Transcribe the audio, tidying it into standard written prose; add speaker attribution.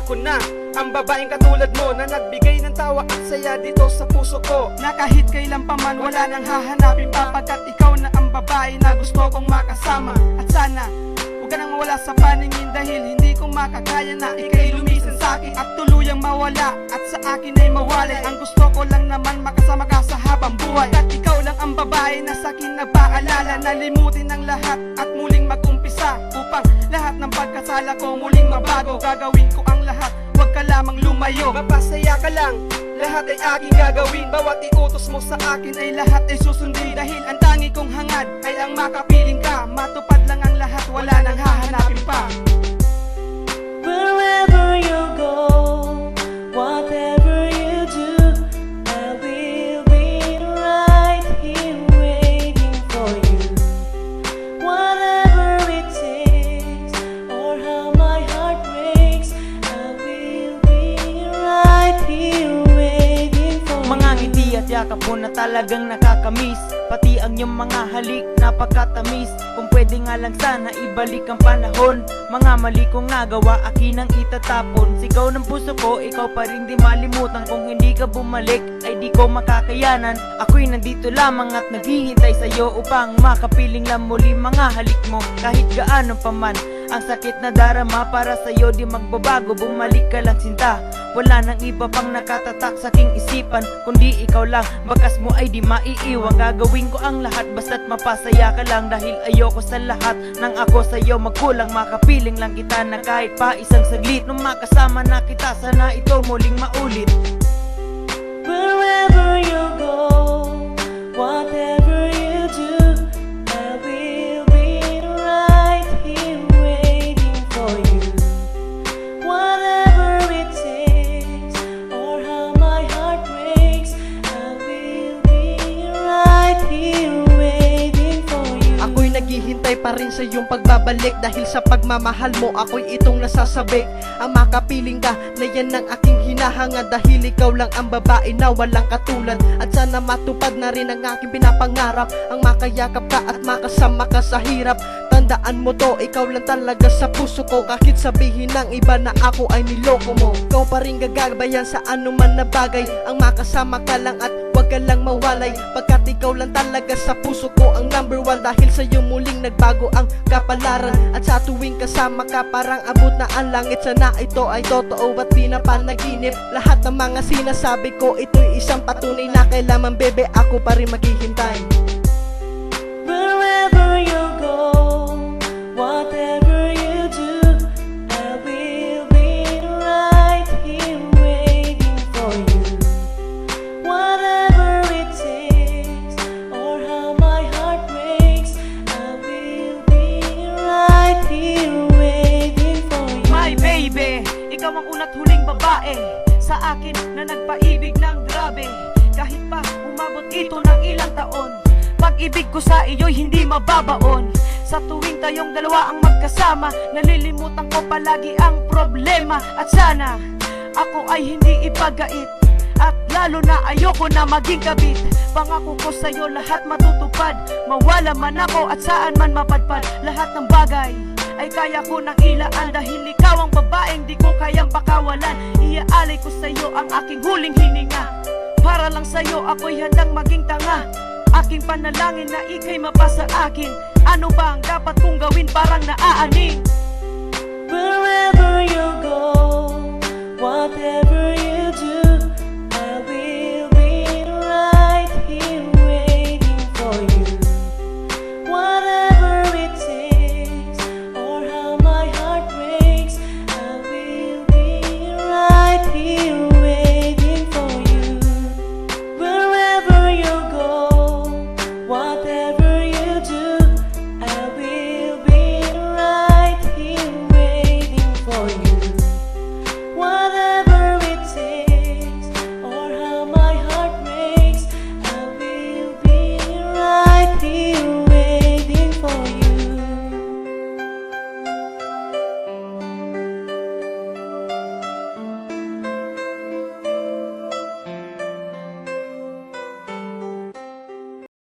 Speaker 1: ko na ang babaeng katulad mo na nagbigay ng tawa at saya dito sa puso ko, na kahit kailan pa man wala nang hahanapin pa, pagkat ikaw na ang babae na gusto kong makasama. At sana huwag ka nang mawala sa paningin, dahil hindi ko makakaya na ika'y lumisan sa akin at tuluyang mawala at sa akin ay mawalay. Ang gusto ko lang naman makasama ka sa habang buhay, at ikaw lang ang babae na sa akin nagpaalala na limutin ang lahat at muling mag-umpisa, upang lahat ng pagkasala ko muling mabago. Gagawin ko ang lahat, huwag ka lamang lumayo. Mapasaya ka lang, lahat ay aking gagawin. Bawat iutos mo sa akin ay lahat ay susundin, dahil ang tangi kong hangad ay ang makapiling ka. Matupad lang ang lahat, wala nang hahanapin pa.
Speaker 2: Wherever you go, whatever you do, I will be right here waiting for you. Whatever it takes, or how my heart breaks, I will be right here waiting for you.
Speaker 3: Mga ngiti at yakap mo na talagang nakakamiss, pati ang iyong mga halik napakatamis. Kung pwede nga lang sana ibalik ang panahon, mga mali kong nagawa akin ang itatapon. Sigaw ng puso ko, ikaw pa rin di malimutan. Kung hindi ka bumalik ay di ko makakayanan. Ako'y nandito lamang at naghihintay sa'yo upang makapiling lang muli mga halik mo. Kahit gaano pa man ang sakit na darama, para sa'yo di magbabago, bumalik ka lang sinta. Wala nang iba pang nakatatak sa aking isipan, kundi ikaw lang, bakas mo ay di maiiwan. Gagawin ko ang lahat basta't mapasaya ka lang, dahil ayoko sa lahat ng ako sa'yo magkulang. Makapiling lang kita na kahit pa isang saglit, nung makasama na kita sana ito muling maulit.
Speaker 2: Wherever you go, whatever you do, I will be right here waiting for you. Whatever it takes, or how my heart breaks, I will be right here waiting for you.
Speaker 4: Ako'y naghihintay pa rin sa iyong pagbabalik, dahil sa pagmamahal mo ako'y itong nasasabik. Ang makapiling ka na yan ang aking hinahangad, dahil ikaw lang ang babae na walang katulad. At sana matupad na rin ang aking pinapangarap, ang makayakap ka at makasama ka sa hirap. Tandaan mo to, ikaw lang talaga sa puso ko, kahit sabihin ng iba na ako ay niloko mo. Ikaw pa rin gagabayan sa anuman na bagay, ang makasama ka lang at huwag ka lang mawalay, pagkat ikaw lang talaga sa puso ko ang number one. Dahil sa'yo muling nagbago ang kapalaran, at sa tuwing kasama ka parang abot na ang langit. Sana ito ay totoo at di na panaginip. Lahat ng mga sinasabi ko, ito'y isang patunay na kailangan bebe ako pa rin maghihintay.
Speaker 2: Wherever you go, whatever you do, I will be right here waiting for you. Whatever it takes, or how my heart breaks, I will be right here waiting for you.
Speaker 1: My baby, ikaw ang una't huling babae sa akin na nagpaibig ng grabe. Kahit pa umabot ito ng ilang taon, pag-ibig ko sa iyo'y hindi mababaon. Sa tuwing tayong dalawa ang magkasama, nalilimutan ko palagi ang problema. At sana ako ay hindi ipagait, at lalo na ayoko na maging kabit. Pangako ko sa'yo lahat matutupad, mawala man ako at saan man mapadpad. Lahat ng bagay ay kaya ko nang ilaan, dahil ikaw ang babaeng di ko kayang pakawalan. Iaalay ko sa'yo ang aking huling hininga, para lang sa'yo ako'y handang maging tanga. Aking panalangin na ika'y mapasa akin. Ano ba ang dapat kong gawin, parang naaaning?
Speaker 2: Wherever you go, whatever you